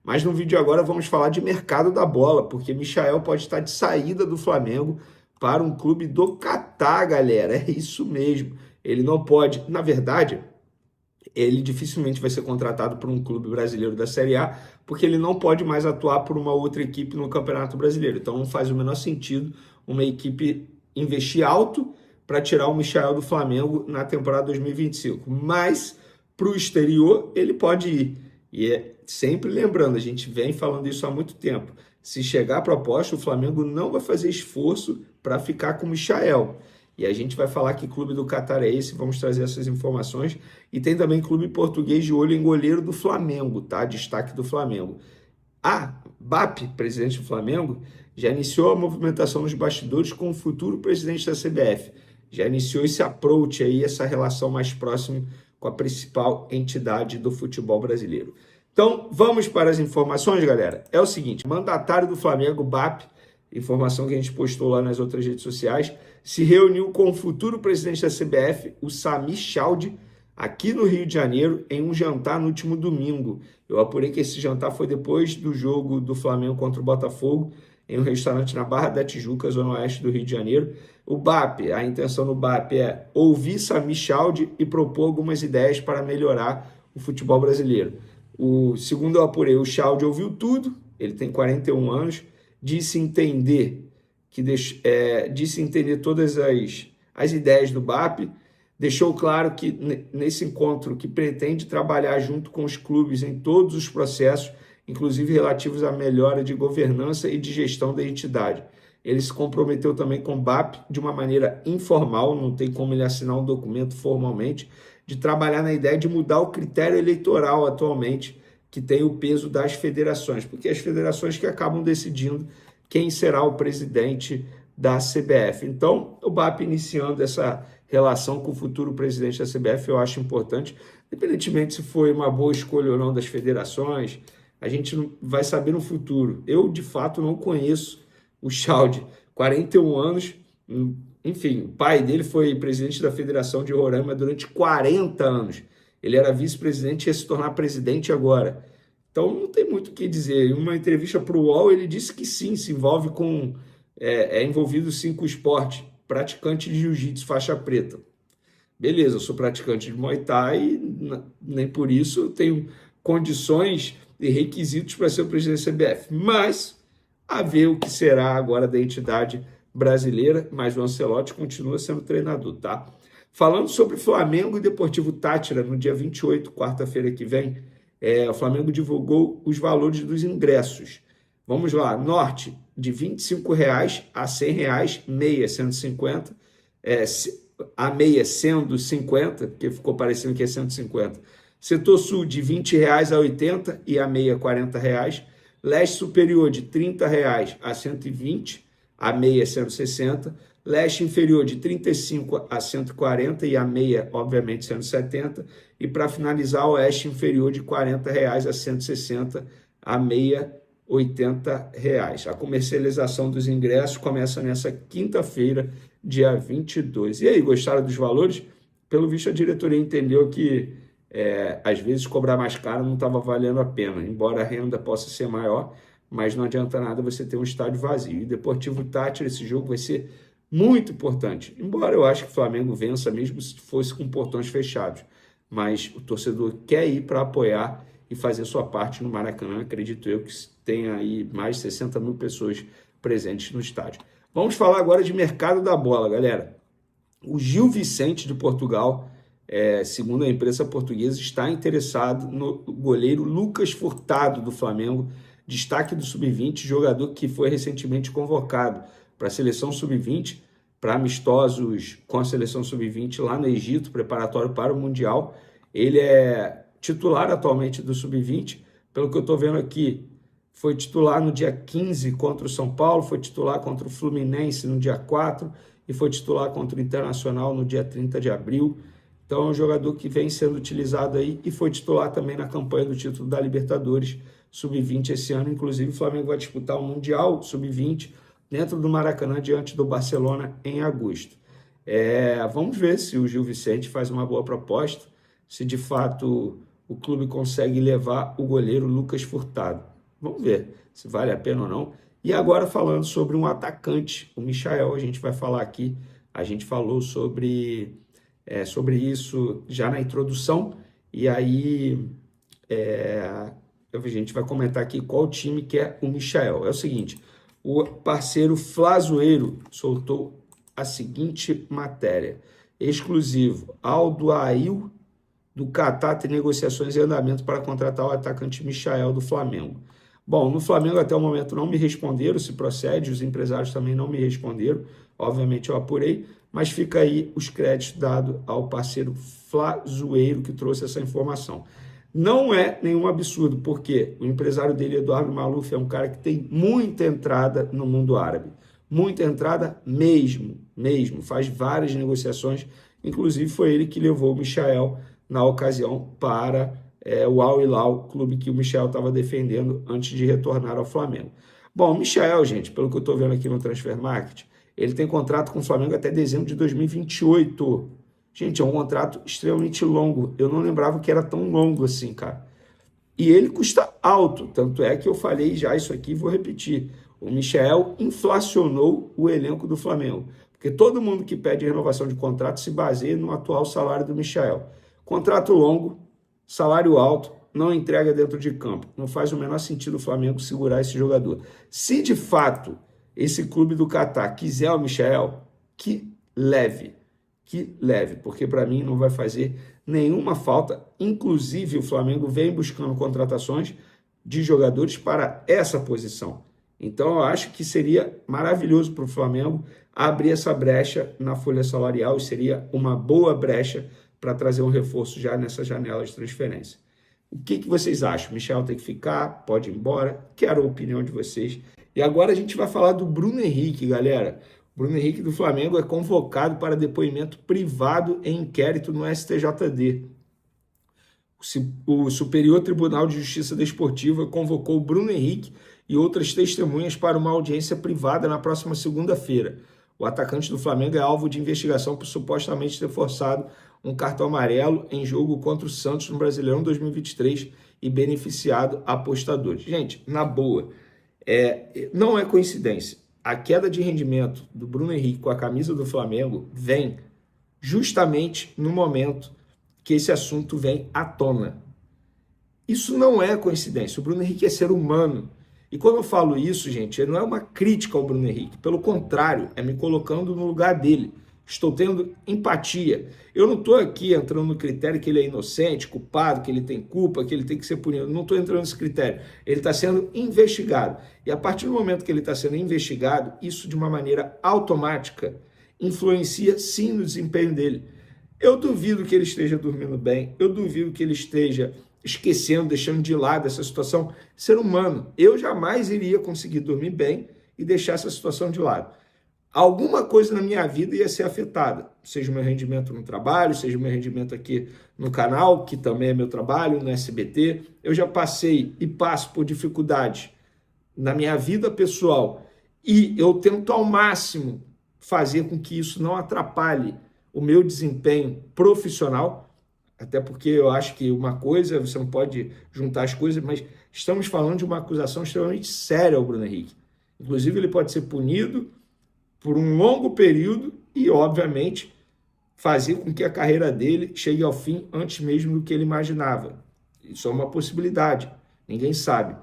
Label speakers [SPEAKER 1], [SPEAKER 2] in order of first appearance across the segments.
[SPEAKER 1] Mas no vídeo agora vamos falar de mercado da bola, porque Michael pode estar de saída do Flamengo para um clube do Catar, galera. É isso mesmo. Ele não pode, na verdade, ele dificilmente vai ser contratado por um clube brasileiro da Série A, porque ele não pode mais atuar por uma outra equipe no Campeonato Brasileiro. Então não faz o menor sentido uma equipe investir alto para tirar o Michael do Flamengo na temporada 2025. Mas para o exterior ele pode ir. E é sempre lembrando, a gente vem falando isso há muito tempo. Se chegar a proposta, o Flamengo não vai fazer esforço para ficar com o Michael. E a gente vai falar que clube do Catar é esse, vamos trazer essas informações. E tem também clube português de olho em goleiro do Flamengo, tá? Destaque do Flamengo. A BAP, presidente do Flamengo, já iniciou a movimentação nos bastidores com o futuro presidente da CBF. Já iniciou esse approach aí, essa relação mais próxima com a principal entidade do futebol brasileiro. Então, vamos para as informações, galera. É o seguinte, mandatário do Flamengo, BAP, informação que a gente postou lá nas outras redes sociais, se reuniu com o futuro presidente da CBF, o Sami Chaldi, aqui no Rio de Janeiro, em um jantar no último domingo. Eu apurei que esse jantar foi depois do jogo do Flamengo contra o Botafogo, em um restaurante na Barra da Tijuca, zona oeste do Rio de Janeiro. O BAP, a intenção do BAP é ouvir Sami Chaldi e propor algumas ideias para melhorar o futebol brasileiro. Segundo eu apurei, o Chaldi ouviu tudo, ele tem 41 anos, disse entender todas as ideias do BAP, deixou claro que nesse encontro que pretende trabalhar junto com os clubes em todos os processos, inclusive relativos à melhora de governança e de gestão da entidade. Ele se comprometeu também com o BAP de uma maneira informal, não tem como ele assinar um documento formalmente, de trabalhar na ideia de mudar o critério eleitoral atualmente, que tem o peso das federações, porque as federações que acabam decidindo quem será o presidente da CBF. Então, o BAP iniciando essa relação com o futuro presidente da CBF, eu acho importante, independentemente se foi uma boa escolha ou não das federações, a gente vai saber no futuro. Eu, de fato, não conheço o Chaldi, 41 anos, enfim, o pai dele foi presidente da Federação de Roraima durante 40 anos. Ele era vice-presidente e ia se tornar presidente agora. Então, não tem muito o que dizer. Em uma entrevista para o UOL, ele disse que sim, se envolve com... É envolvido sim com o esporte, praticante de jiu-jitsu faixa preta. Beleza, eu sou praticante de Muay Thai e nem por isso eu tenho condições e requisitos para ser o presidente da CBF. Mas, a ver o que será agora da entidade brasileira, mas o Ancelotti continua sendo treinador, tá? Falando sobre Flamengo e Deportivo Táchira, no dia 28, quarta-feira que vem, o Flamengo divulgou os valores dos ingressos. Vamos lá, Norte, de R$ 25,00 a R$ 100,00, meia sendo 50, a meia sendo 50, porque ficou parecendo que é 150. Setor Sul, de R$ 20,00 a 80 e a meia R$ 40,00. Leste Superior, de R$ 30,00 a 120, a meia 160. Leste Inferior, de 35 a 140 e a meia, obviamente, 170. E para finalizar, o Oeste Inferior, de R$ 40,00 a 160, a meia R$80. A comercialização dos ingressos começa nessa quinta-feira, dia 22. E aí, gostaram dos valores? Pelo visto, a diretoria entendeu que às vezes cobrar mais caro não estava valendo a pena, embora a renda possa ser maior, mas não adianta nada você ter um estádio vazio. E Deportivo Táchira, esse jogo vai ser muito importante, embora eu acho que o Flamengo vença mesmo se fosse com portões fechados, mas o torcedor quer ir para apoiar e fazer sua parte no Maracanã. Acredito eu que tenha aí mais de 60 mil pessoas presentes no estádio. Vamos falar agora de mercado da bola, galera. O Gil Vicente de Portugal, segundo a imprensa portuguesa, está interessado no goleiro Lucas Furtado do Flamengo, destaque do Sub-20, jogador que foi recentemente convocado para a seleção Sub-20, para amistosos com a seleção Sub-20 lá no Egito, preparatório para o Mundial. Ele é titular atualmente do Sub-20, pelo que eu estou vendo aqui, foi titular no dia 15 contra o São Paulo, foi titular contra o Fluminense no dia 4 e foi titular contra o Internacional no dia 30 de abril. Então é um jogador que vem sendo utilizado aí e foi titular também na campanha do título da Libertadores Sub-20 esse ano. Inclusive o Flamengo vai disputar o Mundial Sub-20 dentro do Maracanã diante do Barcelona em agosto. Vamos ver se o Gil Vicente faz uma boa proposta, se de fato o clube consegue levar o goleiro Lucas Furtado. Vamos ver se vale a pena ou não. E agora falando sobre um atacante, o Michael, a gente vai falar aqui, a gente falou sobre isso já na introdução, e aí a gente vai comentar aqui qual time que é o Michael. É o seguinte, o parceiro Flazoeiro soltou a seguinte matéria, exclusivo, Aldo Ail do Catar tem negociações em andamento para contratar o atacante Michael do Flamengo. Bom, no Flamengo até o momento não me responderam se procede, os empresários também não me responderam, obviamente eu apurei, mas fica aí os créditos dados ao parceiro Flazoeiro que trouxe essa informação. Não é nenhum absurdo, porque o empresário dele, Eduardo Maluf, é um cara que tem muita entrada no mundo árabe, muita entrada mesmo, faz várias negociações, inclusive foi ele que levou o Michael na ocasião para o Al Hilal, clube que o Michael estava defendendo antes de retornar ao Flamengo. Bom, o Michael, gente, pelo que eu estou vendo aqui no Transfer Market, ele tem contrato com o Flamengo até dezembro de 2028. Gente, é um contrato extremamente longo. Eu não lembrava que era tão longo assim, cara. E ele custa alto, tanto é que eu falei já isso aqui e vou repetir. O Michael inflacionou o elenco do Flamengo, porque todo mundo que pede renovação de contrato se baseia no atual salário do Michael. Contrato longo, salário alto, não entrega dentro de campo. Não faz o menor sentido o Flamengo segurar esse jogador. Se de fato esse clube do Catar quiser o Michael, que leve, porque para mim não vai fazer nenhuma falta. Inclusive o Flamengo vem buscando contratações de jogadores para essa posição. Então eu acho que seria maravilhoso para o Flamengo abrir essa brecha na folha salarial, e seria uma boa brecha para trazer um reforço já nessa janela de transferência. O que vocês acham? O Michael tem que ficar? Pode ir embora? Quero a opinião de vocês. E agora a gente vai falar do Bruno Henrique, galera. O Bruno Henrique do Flamengo é convocado para depoimento privado em inquérito no STJD. O Superior Tribunal de Justiça Desportiva convocou o Bruno Henrique e outras testemunhas para uma audiência privada na próxima segunda-feira. O atacante do Flamengo é alvo de investigação por supostamente ter forçado um cartão amarelo em jogo contra o Santos no Brasileirão 2023 e beneficiado apostadores. Gente, na boa, não é coincidência. A queda de rendimento do Bruno Henrique com a camisa do Flamengo vem justamente no momento que esse assunto vem à tona. Isso não é coincidência. O Bruno Henrique é ser humano. E quando eu falo isso, gente, não é uma crítica ao Bruno Henrique. Pelo contrário, é me colocando no lugar dele. Estou tendo empatia. Eu não estou aqui entrando no critério que ele é inocente, culpado, que ele tem culpa, que ele tem que ser punido. Não estou entrando nesse critério. Ele está sendo investigado. E a partir do momento que ele está sendo investigado, isso de uma maneira automática influencia sim no desempenho dele. Eu duvido que ele esteja dormindo bem. Eu duvido que ele esteja esquecendo, deixando de lado essa situação. Ser humano, eu jamais iria conseguir dormir bem e deixar essa situação de lado. Alguma coisa na minha vida ia ser afetada, seja o meu rendimento no trabalho, seja o meu rendimento aqui no canal, que também é meu trabalho, no SBT. Eu já passei e passo por dificuldades na minha vida pessoal e eu tento ao máximo fazer com que isso não atrapalhe o meu desempenho profissional, até porque eu acho que uma coisa, você não pode juntar as coisas, mas estamos falando de uma acusação extremamente séria ao Bruno Henrique. Inclusive, ele pode ser punido por um longo período e, obviamente, fazer com que a carreira dele chegue ao fim antes mesmo do que ele imaginava. Isso é uma possibilidade, ninguém sabe.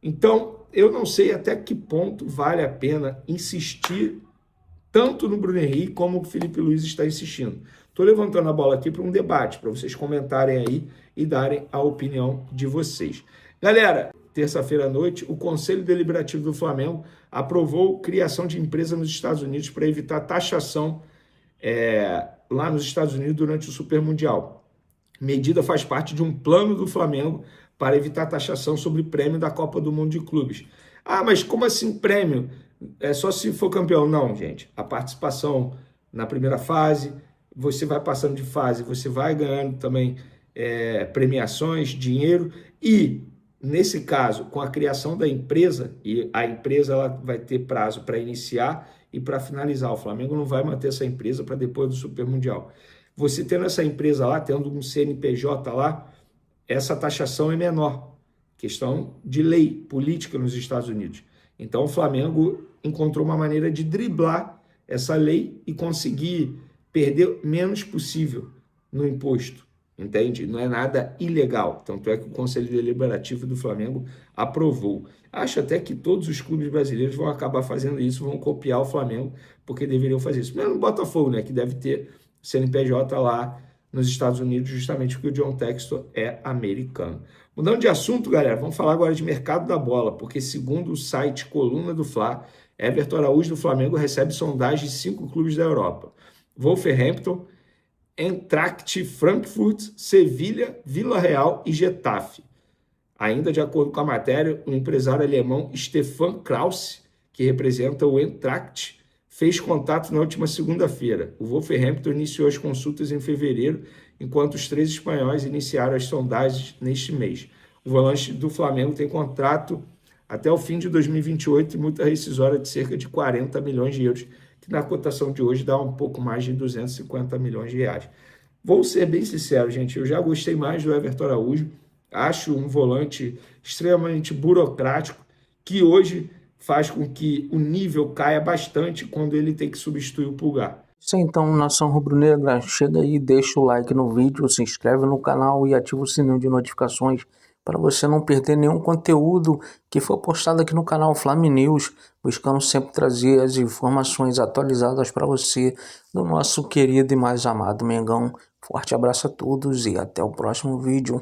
[SPEAKER 1] Então, eu não sei até que ponto vale a pena insistir tanto no Bruno Henrique como o Felipe Luiz está insistindo. Estou levantando a bola aqui para um debate, para vocês comentarem aí e darem a opinião de vocês. Galera, terça-feira à noite, o Conselho Deliberativo do Flamengo aprovou criação de empresa nos Estados Unidos para evitar taxação lá nos Estados Unidos durante o Super Mundial. Medida faz parte de um plano do Flamengo para evitar taxação sobre prêmio da Copa do Mundo de Clubes. Ah, mas como assim prêmio? É só se for campeão? Não, gente. A participação na primeira fase, você vai passando de fase, você vai ganhando também premiações, dinheiro e, nesse caso, com a criação da empresa, e a empresa ela vai ter prazo para iniciar e para finalizar. O Flamengo não vai manter essa empresa para depois do Super Mundial. Você tendo essa empresa lá, tendo um CNPJ lá, essa taxação é menor. Questão de lei política nos Estados Unidos. Então o Flamengo encontrou uma maneira de driblar essa lei e conseguir perder o menos possível no imposto. Entende? Não é nada ilegal. Tanto é que o Conselho Deliberativo do Flamengo aprovou. Acho até que todos os clubes brasileiros vão acabar fazendo isso, vão copiar o Flamengo, porque deveriam fazer isso. Menos o Botafogo, né, que deve ter CNPJ lá nos Estados Unidos, justamente porque o John Textor é americano. Mudando de assunto, galera, vamos falar agora de mercado da bola, porque segundo o site Coluna do Fla, Everton Araújo do Flamengo recebe sondagem de 5 clubes da Europa. Wolverhampton, Eintracht Frankfurt, Sevilha, Vila Real e Getafe. Ainda de acordo com a matéria, o empresário alemão Stefan Krause, que representa o Eintracht, fez contato na última segunda-feira. O Wolverhampton iniciou as consultas em fevereiro, enquanto os 3 espanhóis iniciaram as sondagens neste mês. O volante do Flamengo tem contrato até o fim de 2028 e multa rescisória de cerca de 40 milhões de euros, que na cotação de hoje dá um pouco mais de 250 milhões de reais. Vou ser bem sincero, gente, eu já gostei mais do Everton Araújo, acho um volante extremamente burocrático, que hoje faz com que o nível caia bastante quando ele tem que substituir o Pulgar.
[SPEAKER 2] Isso aí, então, nação rubro-negra, chega aí, deixa o like no vídeo, se inscreve no canal e ativa o sininho de notificações para você não perder nenhum conteúdo que for postado aqui no canal Flame News, buscando sempre trazer as informações atualizadas para você do nosso querido e mais amado Mengão. Forte abraço a todos e até o próximo vídeo.